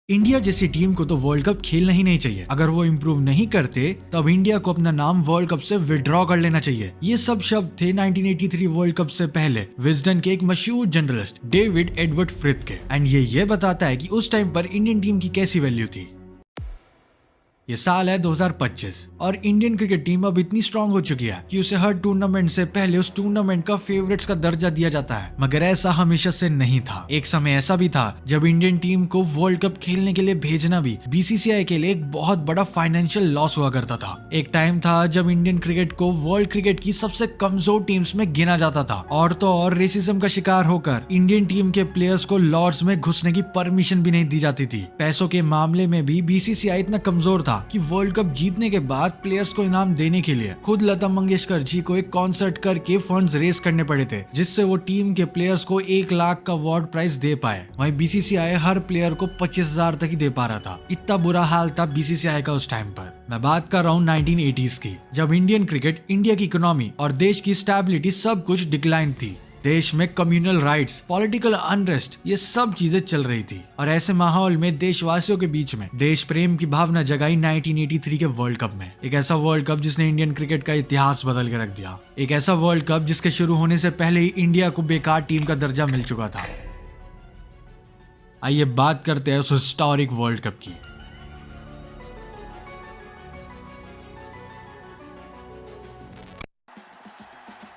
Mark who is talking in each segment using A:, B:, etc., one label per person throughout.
A: India जैसी team को तो वर्ल्ड कप खेलना ही नहीं चाहिए। अगर वो इम्प्रूव नहीं करते तब इंडिया को अपना नाम वर्ल्ड कप से विड्रॉ कर लेना चाहिए। ये सब शब्द थे 1983 वर्ल्ड कप से पहले विजडन के एक मशहूर जर्नलिस्ट डेविड एडवर्ड फ्रिथ के। एंड ये बताता है कि उस टाइम पर इंडियन टीम की कैसी वैल्यू थी। ये साल है 2025 और इंडियन क्रिकेट टीम अब इतनी स्ट्रांग हो चुकी है कि उसे हर टूर्नामेंट से पहले उस टूर्नामेंट का फेवरेट्स का दर्जा दिया जाता है। मगर ऐसा हमेशा से नहीं था। एक समय ऐसा भी था जब इंडियन टीम को वर्ल्ड कप खेलने के लिए भेजना भी बीसीसीआई के लिए एक बहुत बड़ा फाइनेंशियल लॉस हुआ करता था। एक टाइम था जब इंडियन क्रिकेट को वर्ल्ड क्रिकेट की सबसे कमजोर टीम्स में गिना जाता था और तो और रेसिज्म का शिकार होकर इंडियन टीम के प्लेयर्स को लॉर्ड्स में घुसने की परमिशन भी नहीं दी जाती थी। पैसों के मामले में भी बीसीसीआई इतना कमजोर था कि वर्ल्ड कप जीतने के बाद प्लेयर्स को इनाम देने के लिए खुद लता मंगेशकर जी को एक कॉन्सर्ट करके फंड्स रेज करने पड़े थे, जिससे वो टीम के प्लेयर्स को 1 लाख का अवार्ड प्राइज दे पाए। वहीं बीसीसीआई हर प्लेयर को 25,000 तक ही दे पा रहा था। इतना बुरा हाल था बीसीसीआई का उस टाइम पर। मैं बात कर रहा हूँ 1980s की, जब इंडियन क्रिकेट, इंडिया की इकोनॉमी और देश की स्टेबिलिटी सब कुछ डिक्लाइन थी। देश में कम्युनल राइट्स, पॉलिटिकल अनरेस्ट, ये सब चीजें चल रही थी। और ऐसे माहौल में देशवासियों के बीच में देश प्रेम की भावना जगाई 1983 के वर्ल्ड कप में। एक ऐसा वर्ल्ड कप जिसने इंडियन क्रिकेट का इतिहास बदल के रख दिया। एक ऐसा वर्ल्ड कप जिसके शुरू होने से पहले ही इंडिया को बेकार टीम का दर्जा मिल चुका था। आइए बात करते हैं उस हिस्टोरिक वर्ल्ड कप की।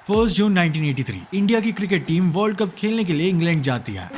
A: 1 जून 1983 इंडिया की क्रिकेट टीम वर्ल्ड कप खेलने के लिए इंग्लैंड जाती है।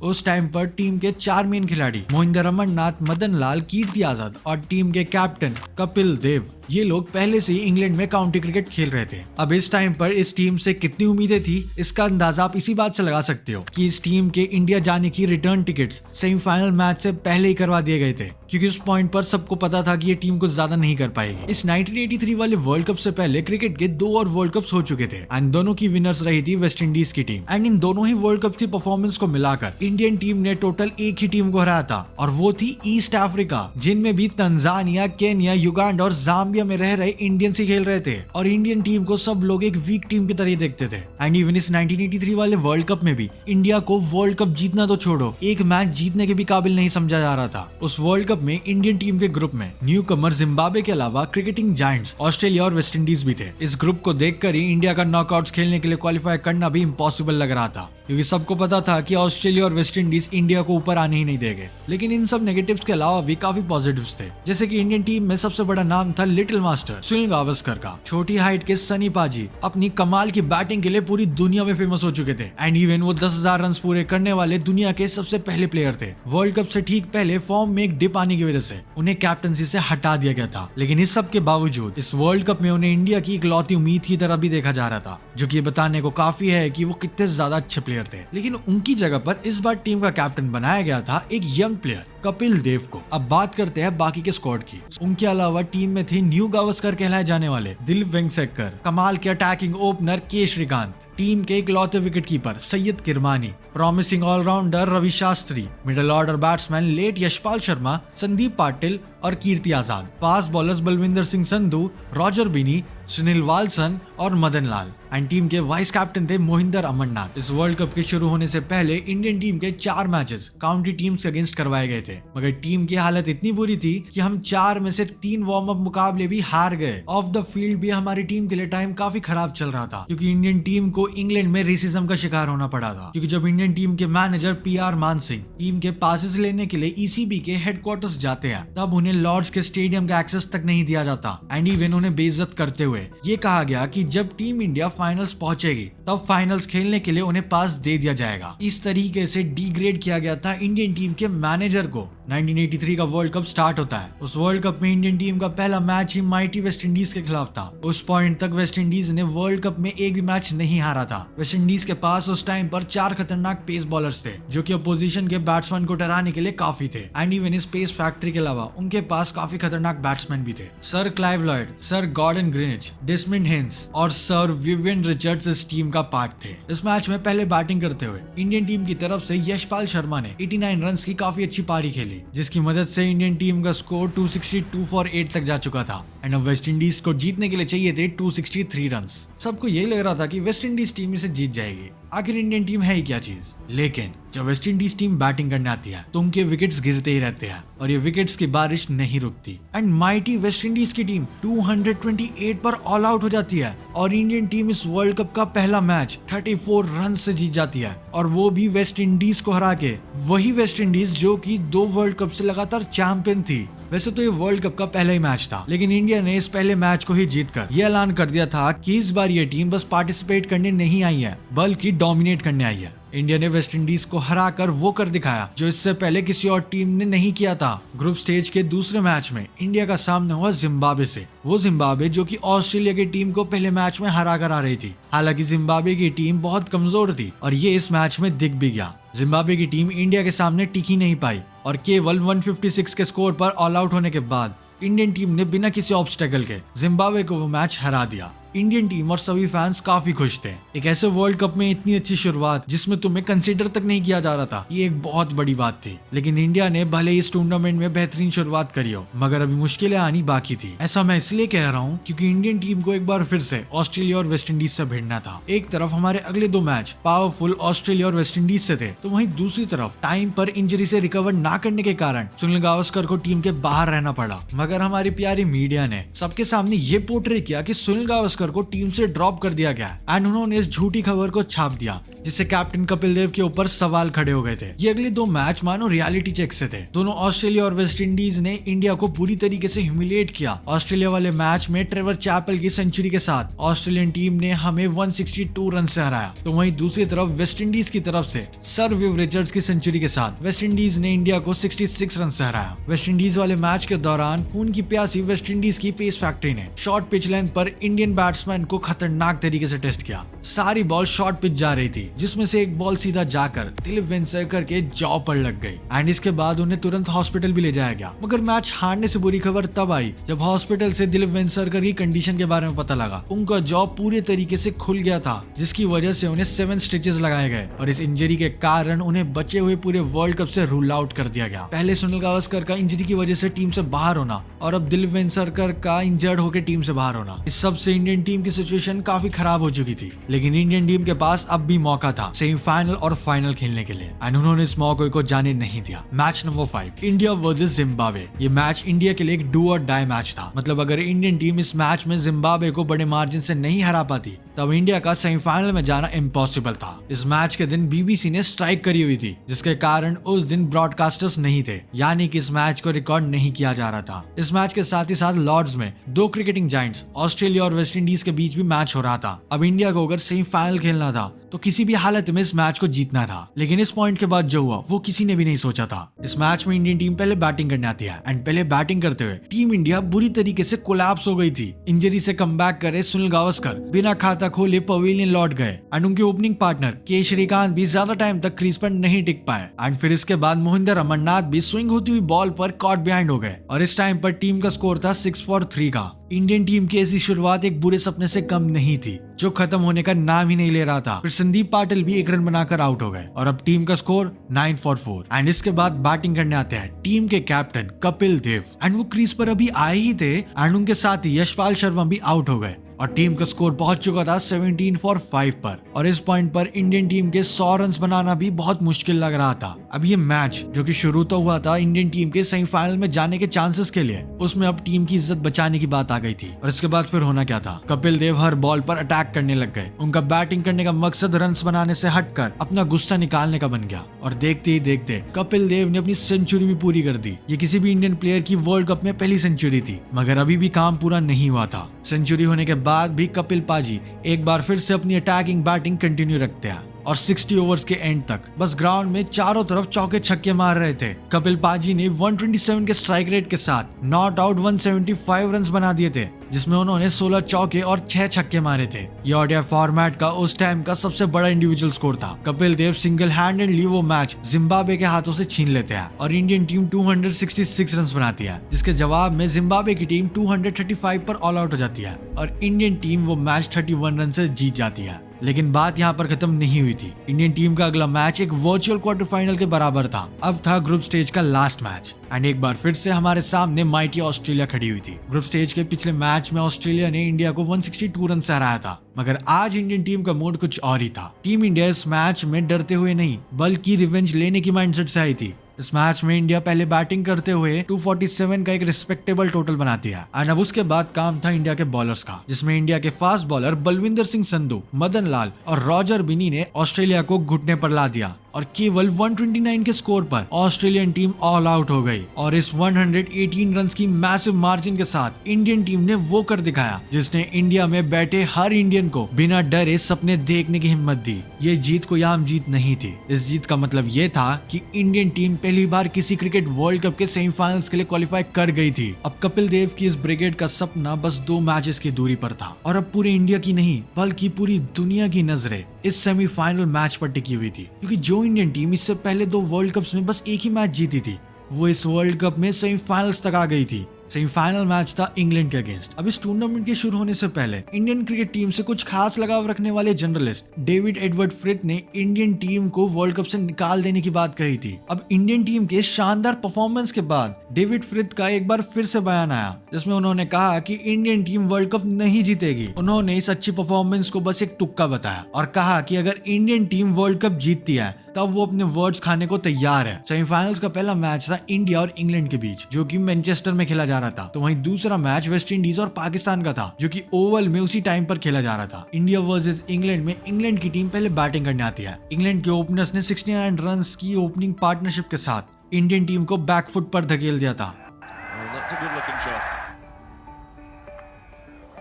A: उस टाइम पर टीम के 4 मेन खिलाड़ी मोहिंदर अमरनाथ, मदन लाल, कीर्ति आजाद और टीम के कैप्टन कपिल देव, ये लोग पहले से ही इंग्लैंड में काउंटी क्रिकेट खेल रहे थे। अब इस टाइम पर इस टीम से कितनी उम्मीदें थी, इसका अंदाजा आप इसी बात से लगा सकते हो कि इस टीम के इंडिया जाने की रिटर्न टिकट्स सेमीफाइनल मैच से पहले ही करवा दिए गए थे, क्योंकि उस पॉइंट पर सबको पता था कि ये टीम कुछ ज्यादा नहीं कर पाएगी। इस 1983 वाले वर्ल्ड कप से पहले क्रिकेट के 2 और वर्ल्ड कप्स हो चुके थे एंड दोनों की विनर्स रही थी वेस्ट इंडीज की टीम। एंड इन दोनों ही वर्ल्ड कप की परफॉर्मेंस को मिलाकर इंडियन टीम ने टोटल एक ही टीम को हराया था और वो थी ईस्ट अफ्रीका, जिनमें भी तंजानिया, केन्या, युगांडा और जाम्बिया में रह रहे इंडियंस ही खेल रहे थे। और इंडियन टीम को सब लोग एक वीक टीम की तरह देखते थे। एंड इवन इस 1983 वाले वर्ल्ड कप में भी इंडिया को वर्ल्ड कप जीतना तो छोड़ो, एक मैच जीतने के भी काबिल नहीं समझा जा रहा था। उस वर्ल्ड कप में इंडियन टीम के ग्रुप में न्यू कमर जिम्बाब्वे के अलावा क्रिकेटिंग जायंट्स ऑस्ट्रेलिया और वेस्ट इंडीज भी थे। इस ग्रुप को देखकर ही इंडिया का नॉकआउट्स खेलने के लिए क्वालिफाई करना भी इम्पॉसिबल लग रहा था, क्योंकि सबको पता था कि ऑस्ट्रेलिया और वेस्ट इंडीज इंडिया को ऊपर आने ही नहीं देंगे। लेकिन इन सब नेगेटिव्स के अलावा भी काफी पॉजिटिव्स थे, जैसे कि इंडियन टीम में सबसे बड़ा नाम था लिटिल मास्टर सुनील गावस्कर का। छोटी हाइट के सनी पाजी अपनी कमाल की बैटिंग के लिए पूरी दुनिया में फेमस हो चुके थे। एंड इवन वो 10,000 रन पूरे करने वाले दुनिया के सबसे पहले प्लेयर थे। वर्ल्ड कप से ठीक पहले फॉर्म में एक डिप आने की वजह से उन्हें कैप्टनसी से हटा दिया गया था। लेकिन इस सब के बावजूद इस वर्ल्ड कप में उन्हें इंडिया की इकलौती उम्मीद की तरह भी देखा जा रहा था, जो कि ये बताने को काफी है कि वो कितने ज्यादा अच्छे प्लेयर थे। लेकिन उनकी जगह पर इस बार टीम का कैप्टन बनाया गया था एक यंग प्लेयर कपिल देव को। अब बात करते हैं बाकी के स्क्वाड की। उनके अलावा टीम में थे न्यू गावस्कर कहलाए जाने वाले दिलीप वेंगसरकर, कमाल के अटैकिंग ओपनर के श्रीकांत, टीम के इकलौते wicket keeper Syed Kirmani, promising allrounder Ravi Shastri, middle order batsman late Yashpal Sharma, Sandeep Patil और कीर्ति आजाद, फास्ट बॉलर्स बलविंदर सिंह संधू, रॉजर बिनी, सुनील वाल्सन और मदन लाल। एंड टीम के वाइस कैप्टन थे मोहिंदर अमरनाथ। इस वर्ल्ड कप के शुरू होने से पहले इंडियन टीम के 4 मैचेस काउंटी टीम्स के अगेंस्ट करवाए गए थे, मगर टीम की हालत इतनी बुरी थी कि हम 4 में से 3 वार्म अप मुकाबले भी हार गए। ऑफ द फील्ड भी हमारी टीम के लिए टाइम काफी खराब चल रहा था, क्योंकि इंडियन टीम को इंग्लैंड में रेसिज्म का शिकार होना पड़ा था। क्योंकि जब इंडियन टीम के मैनेजर PR मान सिंह टीम के पासेस लेने के लिए ECB के हेडक्वार्टर्स जाते हैं, तब उन्हें लॉर्ड्स के स्टेडियम का एक्सेस तक नहीं दिया जाता। एंड इवन उन्हें बेइज्जत करते हुए ये कहा गया कि जब टीम इंडिया फाइनल्स पहुंचेगी तब फाइनल्स खेलने के लिए उन्हें पास दे दिया जाएगा। इस तरीके से डिग्रेड किया गया था इंडियन टीम के मैनेजर को। 1983 का वर्ल्ड कप स्टार्ट होता है। उस वर्ल्ड कप में इंडियन टीम का पहला मैच ही माइटी वेस्ट इंडीज के खिलाफ था। उस पॉइंट तक वेस्ट इंडीज ने वर्ल्ड कप में एक भी मैच नहीं हारा था। वेस्ट इंडीज के पास उस टाइम पर 4 खतरनाक पेस बॉलर्स थे, जो कि अपोजिशन के बैट्समैन को डराने के लिए काफी थे। एंड इवन इस पेस फैक्ट्री के अलावा उनके पास काफी खतरनाक बैट्समैन भी थे। Sir Clive Lloyd, sir Gordon Greenidge, Desmond Haynes और सर विवियन रिचर्ड्स इस टीम का पार्ट थे। इस मैच में पहले बैटिंग करते हुए इंडियन टीम की तरफ से यशपाल शर्मा ने 89 रन की काफी अच्छी पारी खेली, जिसकी मदद से इंडियन टीम का स्कोर 262 फॉर 8 तक जा चुका था। एंड अब वेस्ट इंडीज को जीतने के लिए चाहिए थे 263 रन। सबको यही लग रहा था कि वेस्ट इंडीज टीम इसे जीत जाएगी। आखिर इंडियन टीम है ही क्या चीज। लेकिन जब वेस्ट इंडीज टीम बैटिंग करने आती है तो उनके विकेट्स गिरते ही रहते हैं और ये विकेट्स की बारिश नहीं रुकती एंड माइटी वेस्ट इंडीज की टीम 228 पर ऑल आउट हो जाती है और इंडियन टीम इस वर्ल्ड कप का पहला मैच 34 रन से जीत जाती है और वो भी वेस्ट इंडीज को हरा के। वही वेस्ट इंडीज जो कि 2 वर्ल्ड कप से लगातार चैंपियन थी। वैसे तो ये वर्ल्ड कप का पहला ही मैच था, लेकिन इंडिया ने इस पहले मैच को ही जीतकर ये ऐलान कर दिया था कि इस बार ये टीम बस पार्टिसिपेट करने नहीं आई है बल्कि डोमिनेट करने आई है। इंडिया ने वेस्ट इंडीज को हराकर वो कर दिखाया जो इससे पहले किसी और टीम ने नहीं किया था। ग्रुप स्टेज के दूसरे मैच में इंडिया का सामना हुआ जिम्बाब्वे से। वो जिम्बाब्वे जो कि ऑस्ट्रेलिया की टीम को पहले मैच में हरा कर आ रही थी। हालांकि जिम्बाब्वे की टीम बहुत कमजोर थी और ये इस मैच में दिख भी गया। जिम्बाब्वे की टीम इंडिया के सामने टिक ही नहीं पाई और केवल 156 के स्कोर पर ऑल आउट होने के बाद इंडियन टीम ने बिना किसी ऑब्स्टेकल के जिम्बाब्वे को वो मैच हरा दिया। इंडियन टीम और सभी फैंस काफी खुश थे। एक ऐसे वर्ल्ड कप में इतनी अच्छी शुरुआत जिसमें तुम्हें कंसीडर तक नहीं किया जा रहा था, ये एक बहुत बड़ी बात थी। लेकिन इंडिया ने भले इस टूर्नामेंट में बेहतरीन शुरुआत करी हो मगर अभी मुश्किलें आनी बाकी थी। ऐसा मैं इसलिए कह रहा हूँ क्योंकि इंडियन टीम को एक बार फिर से ऑस्ट्रेलिया और वेस्ट इंडीज से भिड़ना था। एक तरफ हमारे अगले 2 मैच पावरफुल ऑस्ट्रेलिया और वेस्ट इंडीज से थे, तो वहीं दूसरी तरफ टाइम पर इंजरी से रिकवर ना करने के कारण सुनील गावस्कर को टीम के बाहर रहना पड़ा। मगर हमारी प्यारी मीडिया ने सबके सामने ये पोर्ट्रे किया कि सुनील गावस्कर को टीम से ड्रॉप कर दिया गया एंड उन्होंने इस झूठी खबर को छाप दिया जिससे कैप्टन कपिल देव के ऊपर सवाल खड़े हो गए थे। ये अगले 2 मैच मानो रियलिटी चेक से थे। दोनों ऑस्ट्रेलिया और वेस्ट इंडीज ने इंडिया को पूरी तरीके से ह्यूमिलिएट किया। ऑस्ट्रेलिया वाले मैच में ट्रेवर चैपल की सेंचुरी के साथ ऑस्ट्रेलियन टीम ने हमें 162 रन से हराया, तो वहीं दूसरी तरफ वेस्ट इंडीज की तरफ से सर विव रिचर्ड्स की सेंचुरी के साथ वेस्ट इंडीज ने इंडिया को 66 रन से हराया। वेस्ट इंडीज वाले मैच के दौरान खून की प्यासी वेस्ट इंडीज की पेस फैक्ट्री ने शॉर्ट पिच लेंथ पर इंडियन बैट्समैन को खतरनाक तरीके से टेस्ट किया। सारी बॉल शॉर्ट पिच जा रही थी जिसमें से एक बॉल सीधा जाकर दिलीप वेंसरकर के जॉ पर लग गई एंड इसके बाद उन्हें तुरंत हॉस्पिटल भी ले जाया गया। मगर मैच हारने से बुरी खबर तब आई जब हॉस्पिटल से दिलीप वेंसरकर की कंडीशन के बारे में पता लगा। उनका जॉ पूरे तरीके से खुल गया था जिसकी वजह से उन्हें 7 स्टिचेस लगाए गए और इस इंजरी के कारण उन्हें बचे हुए पूरे वर्ल्ड कप से रूल आउट कर दिया गया। पहले सुनील गावस्कर का इंजरी की वजह से टीम से बाहर होना और अब दिलीप वेंसरकर का इंजर्ड होकर टीम से बाहर होना, इस सब से इंडियन टीम की सिचुएशन काफी खराब हो चुकी थी। लेकिन इंडियन टीम के पास अब भी मौका था सेमीफाइनल और फाइनल खेलने के लिए एंड उन्होंने इस मौके को जाने नहीं दिया। Match number 5 India versus Zimbabwe. ये मैच इंडिया के लिए एक डू और डाई मैच था। मतलब अगर इंडियन टीम इस मैच में जिम्बाब्वे को बड़े मार्जिन से नहीं हरा पाती तब इंडिया का सेमीफाइनल में जाना इम्पॉसिबल था। इस मैच के दिन बीबीसी ने स्ट्राइक करी हुई थी जिसके कारण उस दिन ब्रॉडकास्टर्स नहीं थे, यानी कि इस मैच को रिकॉर्ड नहीं किया जा रहा था। इस मैच के साथ ही साथ लॉर्ड्स में 2 क्रिकेटिंग जायंट्स ऑस्ट्रेलिया और वेस्ट इंडीज के बीच भी मैच हो रहा था। अब इंडिया को अगर सेमीफाइनल खेलना था तो किसी भी हालत में इस मैच को जीतना था। लेकिन इस पॉइंट के बाद जो हुआ वो किसी ने भी नहीं सोचा था। इस मैच में इंडियन टीम पहले बैटिंग करने आती है एंड पहले बैटिंग करते हुए टीम इंडिया बुरी तरीके से कोलैप्स हो गई थी। इंजरी से कमबैक करे सुनील गावस्कर बिना खाता खोले पवेलियन लौट गए एंड उनके ओपनिंग पार्टनर के श्रीकांत भी ज्यादा टाइम तक क्रीज पर नहीं टिक पाए एंड फिर इसके बाद मोहिंदर अमरनाथ भी स्विंग होती हुई बॉल पर कॉट बिहाइंड हो गए और इस टाइम पर टीम का स्कोर था 6 for 3 का। इंडियन टीम की ऐसी शुरुआत एक बुरे सपने से कम नहीं थी जो खत्म होने का नाम ही नहीं ले रहा था। फिर संदीप पाटिल भी 1 रन बनाकर आउट हो गए और अब टीम का स्कोर 9 for 4 एंड इसके बाद बैटिंग करने आते हैं टीम के कैप्टन कपिल देव एंड वो क्रीज पर अभी आए ही थे एंड उनके साथ ही यशपाल शर्मा भी आउट हो गए और टीम का स्कोर पहुंच चुका था 17 for 5 पर और इस पॉइंट पर इंडियन टीम के 100 रन बनाना भी बहुत मुश्किल लग रहा था। अब ये मैच जो कि शुरू तो हुआ था इंडियन टीम के सेमीफाइनल में जाने के चांसेस के लिए, उसमें अब टीम की इज्जत बचाने की बात आ गई थी। और इसके बाद फिर होना क्या था, कपिल देव हर बॉल पर अटैक करने लग गए। उनका बैटिंग करने का मकसद रन बनाने से हटकर अपना गुस्सा निकालने का बन गया और देखते ही देखते कपिल देव ने अपनी सेंचुरी भी पूरी कर दी। ये किसी भी इंडियन प्लेयर की वर्ल्ड कप में पहली सेंचुरी थी, मगर अभी भी काम पूरा नहीं हुआ था। सेंचुरी होने के बाद भी कपिल पाजी एक बार फिर से अपनी अटैकिंग बैटिंग कंटिन्यू रखते हैं और 60 ओवर्स के एंड तक बस ग्राउंड में चारों तरफ चौके छक्के मार रहे थे। कपिल पाजी ने 127 के स्ट्राइक रेट के साथ नॉट आउट 175 रन बना दिए थे, जिसमें उन्होंने 16 चौके और 6 छक्के मारे थे। ये ओडीआई फॉर्मेट का उस टाइम का सबसे बड़ा इंडिविजुअल स्कोर था। कपिल देव सिंगल हैंडेडली वो मैच जिम्बाब्वे के हाथों से छीन लेते हैं और इंडियन टीम 266 रन बनाती है, जिसके जवाब में जिम्बाब्वे की टीम 235 पर ऑल आउट हो जाती है और इंडियन टीम वो मैच 31 रन से जीत जाती है। लेकिन बात यहाँ पर खत्म नहीं हुई थी। इंडियन टीम का अगला मैच एक वर्चुअल क्वार्टर फाइनल के बराबर था। अब था ग्रुप स्टेज का लास्ट मैच एंड एक बार फिर से हमारे सामने माइटी ऑस्ट्रेलिया खड़ी हुई थी। ग्रुप स्टेज के पिछले मैच में ऑस्ट्रेलिया ने इंडिया को 162 रन से हराया था, मगर आज इंडियन टीम का मूड कुछ और ही था। टीम इंडिया इस मैच में डरते हुए नहीं बल्कि रिवेंज लेने की माइंडसेट से आई थी। इस मैच में इंडिया पहले बैटिंग करते हुए 247 का एक रिस्पेक्टेबल टोटल बनाती है एंड अब उसके बाद काम था इंडिया के बॉलर्स का, जिसमें इंडिया के फास्ट बॉलर बलविंदर सिंह संधू, मदन लाल और रॉजर बिनी ने ऑस्ट्रेलिया को घुटने पर ला दिया और केवल 129 के स्कोर पर ऑस्ट्रेलियन टीम ऑल आउट हो गई और इस 118 रन की मैसिव मार्जिन के साथ इंडियन टीम ने वो कर दिखाया जिसने इंडिया में बैठे हर इंडियन को बिना डरे सपने देखने की हिम्मत दी। ये जीत कोई आम जीत नहीं थी। इस जीत का मतलब ये था कि इंडियन टीम पहली बार किसी क्रिकेट वर्ल्ड कप के सेमीफाइनल्स के लिए क्वालिफाई कर गई थी। अब कपिल देव की इस ब्रिगेड का सपना बस 2 मैचेस की दूरी पर था और अब पूरे इंडिया की नहीं बल्कि पूरी दुनिया की नजरें इस सेमीफाइनल मैच पर टिकी हुई थी, क्योंकि जो इंडियन टीम इससे पहले 2 वर्ल्ड कप्स में बस एक ही मैच जीती थी वो इस वर्ल्ड कप में सेमीफाइनल्स तक आ गई थी। सेमीफाइनल मैच था इंग्लैंड के अगेंस्ट। अब इस टूर्नामेंट के शुरू होने से पहले इंडियन क्रिकेट टीम से कुछ खास लगाव रखने वाले जर्नलिस्ट डेविड एडवर्ड फ्रिथ ने इंडियन टीम को वर्ल्ड कप से निकाल देने की बात कही थी। अब इंडियन टीम के शानदार परफॉर्मेंस के बाद डेविड फ्रिथ का एक बार फिर से बयान आया जिसमें उन्होंने कहा कि इंडियन टीम वर्ल्ड कप नहीं जीतेगी। उन्होंने इस अच्छी परफॉर्मेंस को बस एक तुक्का बताया और कहा कि अगर इंडियन टीम वर्ल्ड कप जीतती है तब वो अपने वर्ड्स खाने को तैयार है। सेमीफाइनल्स का पहला मैच था इंडिया और इंग्लैंड के बीच जो कि मैनचेस्टर में खेला जा रहा था, तो वहीं दूसरा मैच वेस्ट इंडीज और पाकिस्तान का था जो कि ओवल में उसी टाइम पर खेला जा रहा था। इंडिया वर्सेस इंग्लैंड में इंग्लैंड की टीम पहले बैटिंग करने आती है। इंग्लैंड के ओपनर्स ने 69 रन की ओपनिंग पार्टनरशिप के साथ इंडियन टीम को बैकफुट पर धकेल दिया था,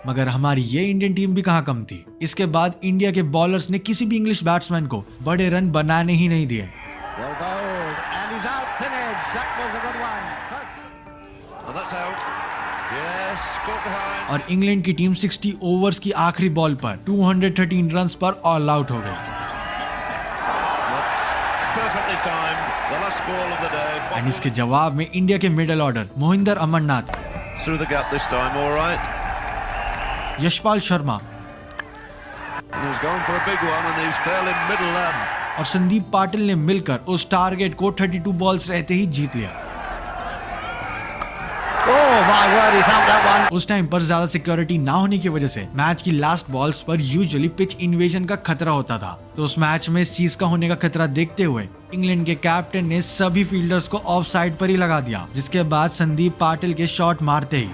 A: मगर हमारी ये इंडियन टीम भी कहां कम थी। इसके बाद इंडिया के बॉलर्स ने किसी भी इंग्लिश बैट्समैन को बड़े रन बनाने ही नहीं दिए और इंग्लैंड की टीम 60 ओवर्स की आखिरी बॉल पर 213 रन पर ऑल आउट हो गई। एंड इसके जवाब में इंडिया के मिडिल ऑर्डर मोहिंदर अमरनाथ, यशपाल शर्मा और संदीप पाटिल ने मिलकर उस टारगेट को 32 बॉल्स रहते ही जीत लिया। उस टाइम पर ज्यादा सिक्योरिटी ना होने की वजह से मैच की लास्ट बॉल्स पर यूजुअली पिच इन्वेजन का खतरा होता था, तो उस मैच में इस चीज का होने का खतरा देखते हुए इंग्लैंड के कैप्टन ने सभी फील्डर्स को ऑफ साइड पर ही लगा दिया, जिसके बाद संदीप पाटिल के शॉट मारते ही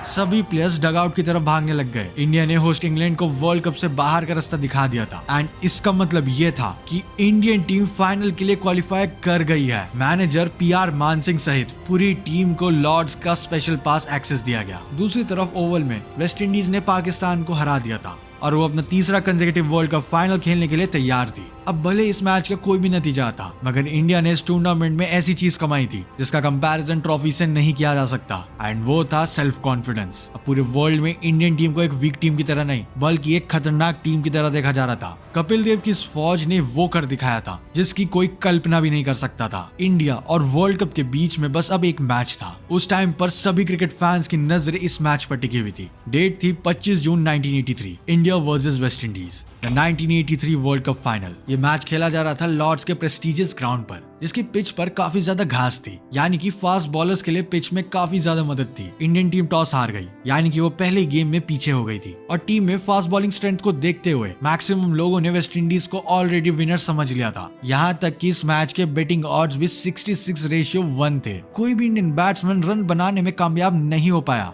A: सभी प्लेयर्स डगआउट की तरफ भागने लग गए। इंडिया ने होस्ट इंग्लैंड को वर्ल्ड कप से बाहर का रास्ता दिखा दिया था एंड इसका मतलब ये था कि इंडियन टीम फाइनल के लिए क्वालिफाई कर गई है। मैनेजर PR मान सिंह सहित पूरी टीम को लॉर्ड्स का स्पेशल पास एक्सेस दिया गया। दूसरी तरफ ओवल में वेस्ट इंडीज ने पाकिस्तान को हरा दिया था और वो अपना तीसरा कंसेक्यूटिव वर्ल्ड कप फाइनल खेलने के लिए तैयार थी। अब भले इस मैच का कोई भी नतीजा आता, मगर इंडिया ने इस टूर्नामेंट में ऐसी चीज कमाई थी जिसका कंपैरिजन ट्रॉफी से नहीं किया जा सकता एंड वो था सेल्फ कॉन्फिडेंस। अब पूरे वर्ल्ड में इंडियन टीम को एक वीक टीम की तरह नहीं बल्कि एक खतरनाक टीम की तरह देखा जा रहा था। कपिल देव की इस फौज ने वो कर दिखाया था जिसकी कोई कल्पना भी नहीं कर सकता था। इंडिया और वर्ल्ड कप के बीच में बस अब एक मैच था। उस टाइम पर सभी क्रिकेट फैंस की नजरें इस मैच पर टिकी हुई थी। डेट थी 25 जून 1983, India versus West Indies, the 1983 world cup final. ये मैच खेला जा रहा था लॉर्ड्स के प्रेस्टिजियस ग्राउंड पर, जिसकी पिच पर काफी ज्यादा घास थी, यानी कि फास्ट बॉलर्स के लिए पिच में काफी ज्यादा मदद थी। इंडियन टीम टॉस हार गई, यानी कि वो पहले गेम में पीछे हो गई थी और टीम में फास्ट बॉलिंग स्ट्रेंथ को देखते हुए मैक्सिमम लोगों ने वेस्ट इंडीज को ऑलरेडी विनर समझ लिया था। यहाँ तक कि इस मैच के बेटिंग ऑड्स भी 66:1 थे। कोई भी इंडियन बैट्समैन रन बनाने में कामयाब नहीं हो पाया।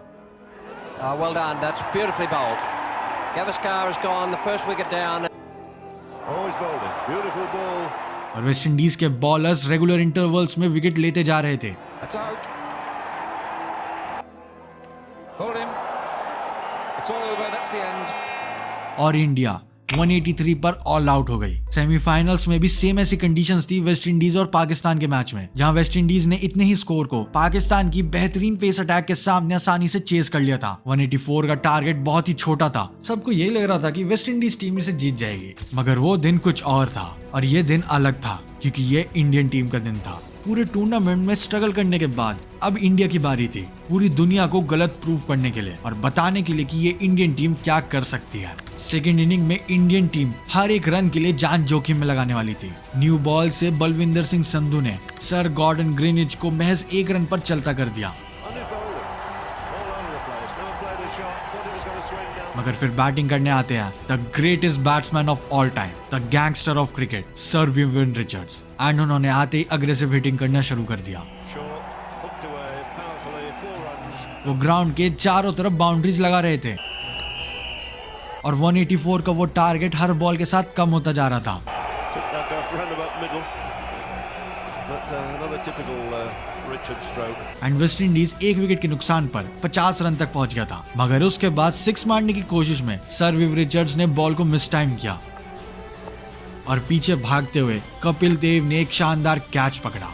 B: Well done, that's beautifully bowled. Gavaskar has gone, the first wicket down.
C: Always bowling, beautiful ball.
A: और वेस्ट इंडीज के बॉलर्स रेगुलर इंटरवल्स में विकेट लेते जा रहे थे।
B: That's out. Hold him. It's all over, that's the end.
A: और India 183 पर all out हो गई। सेमीफाइनल्स में भी सेम ऐसी कंडीशंस थी वेस्ट इंडीज और पाकिस्तान के मैच में, जहां वेस्ट इंडीज ने इतने ही स्कोर को पाकिस्तान की बेहतरीन पेस अटैक के सामने आसानी से चेस कर लिया था। 184 का टारगेट बहुत ही छोटा था। सबको यही लग रहा था कि वेस्ट इंडीज टीम इसे जीत जाएगी, मगर वो दिन कुछ और था और ये दिन अलग था क्योंकि ये इंडियन टीम का दिन था। पूरे टूर्नामेंट में स्ट्रगल करने के बाद अब इंडिया की बारी थी पूरी दुनिया को गलत प्रूव करने के लिए और बताने के लिए कि ये इंडियन टीम क्या कर सकती है। सेकेंड इनिंग में इंडियन टीम हर एक रन के लिए जान जोखिम में लगाने वाली थी। न्यू बॉल से बलविंदर सिंह संधू ने सर गॉर्डन ग्रीनिज को महज 1 रन पर चलता कर दिया, मगर फिर बैटिंग करने आते हैं the greatest batsman of all time, the gangster of cricket, sir Vivian Richards, and उन्होंने आते ही अग्रेसिव हिटिंग करना शुरू कर दिया। वो ग्राउंड के चारों तरफ बाउंड्रीज लगा रहे थे और 184 का वो टारगेट हर बॉल के साथ कम होता जा रहा था। एंड वेस्ट इंडीज 1 विकेट के नुकसान पर 50 रन तक पहुंच गया था, मगर उसके बाद 6 मारने की कोशिश में सर विव रिचर्ड्स ने बॉल को मिस टाइम किया और पीछे भागते हुए कपिल देव ने एक शानदार कैच पकड़ा।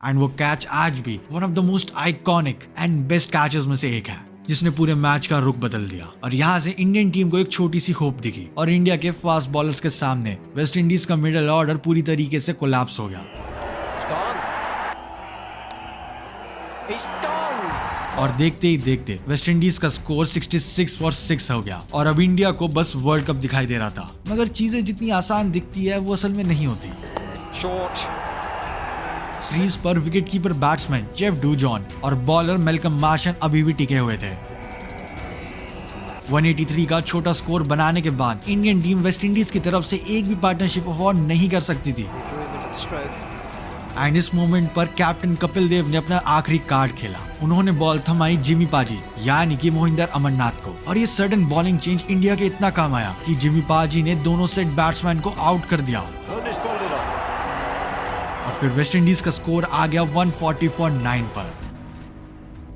A: एंड वो कैच आज भी one of the most iconic and best catches में से एक है, जिसने पूरे मैच का रुख बदल दिया और यहाँ से इंडियन टीम को एक छोटी सी होप दिखी और इंडिया के फास्ट बॉलर्स के सामने वेस्ट इंडीज का मिडिल ऑर्डर पूरी तरीके से कोलैप्स हो गया और देखते ही देखते वेस्ट इंडीज का स्कोर 66 फॉर 6 हो गया और अब इंडिया को बस वर्ल्ड कप दिखाई दे रहा था। मगर चीजें जितनी आसान दिखती है वो असल में नहीं होती। क्रीज पर विकेटकीपर बैट्समैन जेफ डूजॉन और बॉलर मेलकम मार्शन अभी भी टिके हुए थे। 183 का छोटा स्कोर बनाने के बाद इंडियन टीम वेस्ट इंडीज की तरफ से एक भी पार्टनरशिप अफोर्ड नहीं कर सकती थी। एंड इस मोमेंट पर कैप्टन कपिल देव ने अपना आखिरी कार्ड खेला। उन्होंने बॉल थमाई जिमी पाजी यानी कि मोहिंदर अमरनाथ को और ये सडन बॉलिंग चेंज इंडिया के इतना काम आया कि जिमी पाजी ने दोनों सेट बैट्समैन को आउट कर दिया और फिर वेस्ट इंडीज का स्कोर आ गया 140 फॉर 9 पर।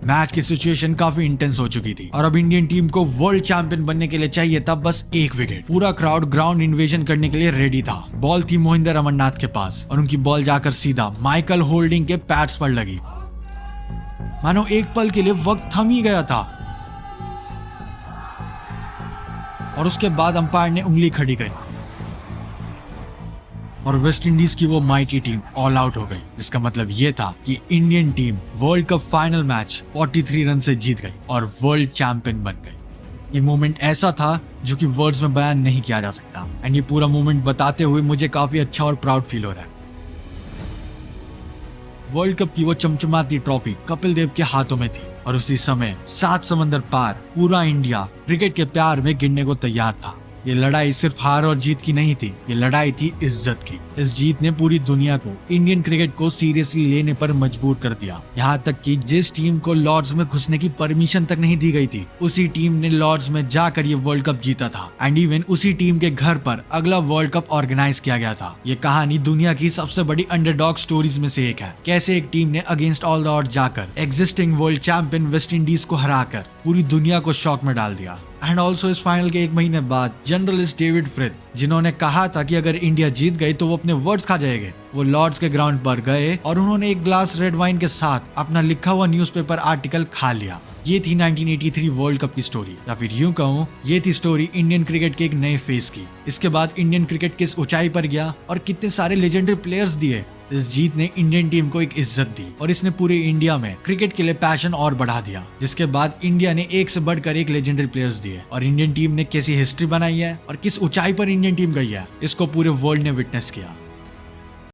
A: मैच की सिचुएशन काफी इंटेंस हो चुकी थी और अब इंडियन टीम को वर्ल्ड चैंपियन बनने के लिए चाहिए था बस 1 विकेट। पूरा क्राउड ग्राउंड इन्वेजन करने के लिए रेडी था। बॉल थी मोहिंदर अमरनाथ के पास और उनकी बॉल जाकर सीधा माइकल होल्डिंग के पैड्स पर लगी। मानो एक पल के लिए वक्त थम ही गया था और उसके बाद अंपायर ने उंगली खड़ी करी और वेस्ट इंडीज की वो माइटी टीम ऑल आउट हो गई, जिसका मतलब ये था कि Indian team world cup final match 43 run से जीत गई और वर्ल्ड चैंपियन बन गई। ये मोमेंट ऐसा था जो कि वर्ड्स में बयान नहीं किया जा सकता एंड ये पूरा मोमेंट बताते हुए मुझे काफी अच्छा और प्राउड फील हो रहा है। वर्ल्ड कप की वो चमचमाती ट्रॉफी कपिल देव के हाथों में थी और उसी समय 7 समंदर पार पूरा इंडिया क्रिकेट के प्यार में गिरने को तैयार था। ये लड़ाई सिर्फ हार और जीत की नहीं थी, ये लड़ाई थी इज्जत की। इस जीत ने पूरी दुनिया को इंडियन क्रिकेट को सीरियसली लेने पर मजबूर कर दिया। यहाँ तक कि जिस टीम को लॉर्ड्स में घुसने की परमिशन तक नहीं दी गई थी, उसी टीम ने लॉर्ड्स में जाकर ये वर्ल्ड कप जीता था एंड इवन उसी टीम के घर पर अगला वर्ल्ड कप ऑर्गेनाइज किया गया था। ये कहानी दुनिया की सबसे बड़ी अंडरडॉग स्टोरीज में से एक है। कैसे एक टीम ने अगेंस्ट ऑल द ऑड्स जाकर existing world champion West Indies को हराकर पूरी दुनिया को शॉक में डाल दिया। एंड ऑल्सो इस फाइनल के 1 महीने बाद जनरलिस्ट डेविड फ्रिथ, जिन्होंने कहा था कि अगर इंडिया जीत गई तो वो अपने वर्ड्स खा जाएंगे, वो लॉर्ड्स के ग्राउंड पर गए और उन्होंने एक ग्लास रेड वाइन के साथ अपना लिखा हुआ न्यूज़पेपर आर्टिकल खा लिया। ये थी 1983 वर्ल्ड कप की स्टोरी, या फिर यूं कहूं ये थी स्टोरी इंडियन क्रिकेट के एक नए फेज की। इसके बाद इंडियन क्रिकेट किस ऊंचाई पर गया और कितने सारे लेजेंडरी प्लेयर्स दिए। इस जीत ने इंडियन टीम को एक इज्जत दी और इसने पूरे इंडिया में क्रिकेट के लिए पैशन और बढ़ा दिया। जिसके बाद इंडिया ने एक से बढ़कर एक लेजेंडरी प्लेयर्स दिए और इंडियन टीम ने कैसी हिस्ट्री बनाई है और किस ऊंचाई पर इंडियन टीम गई है, इसको पूरे वर्ल्ड ने विटनेस किया।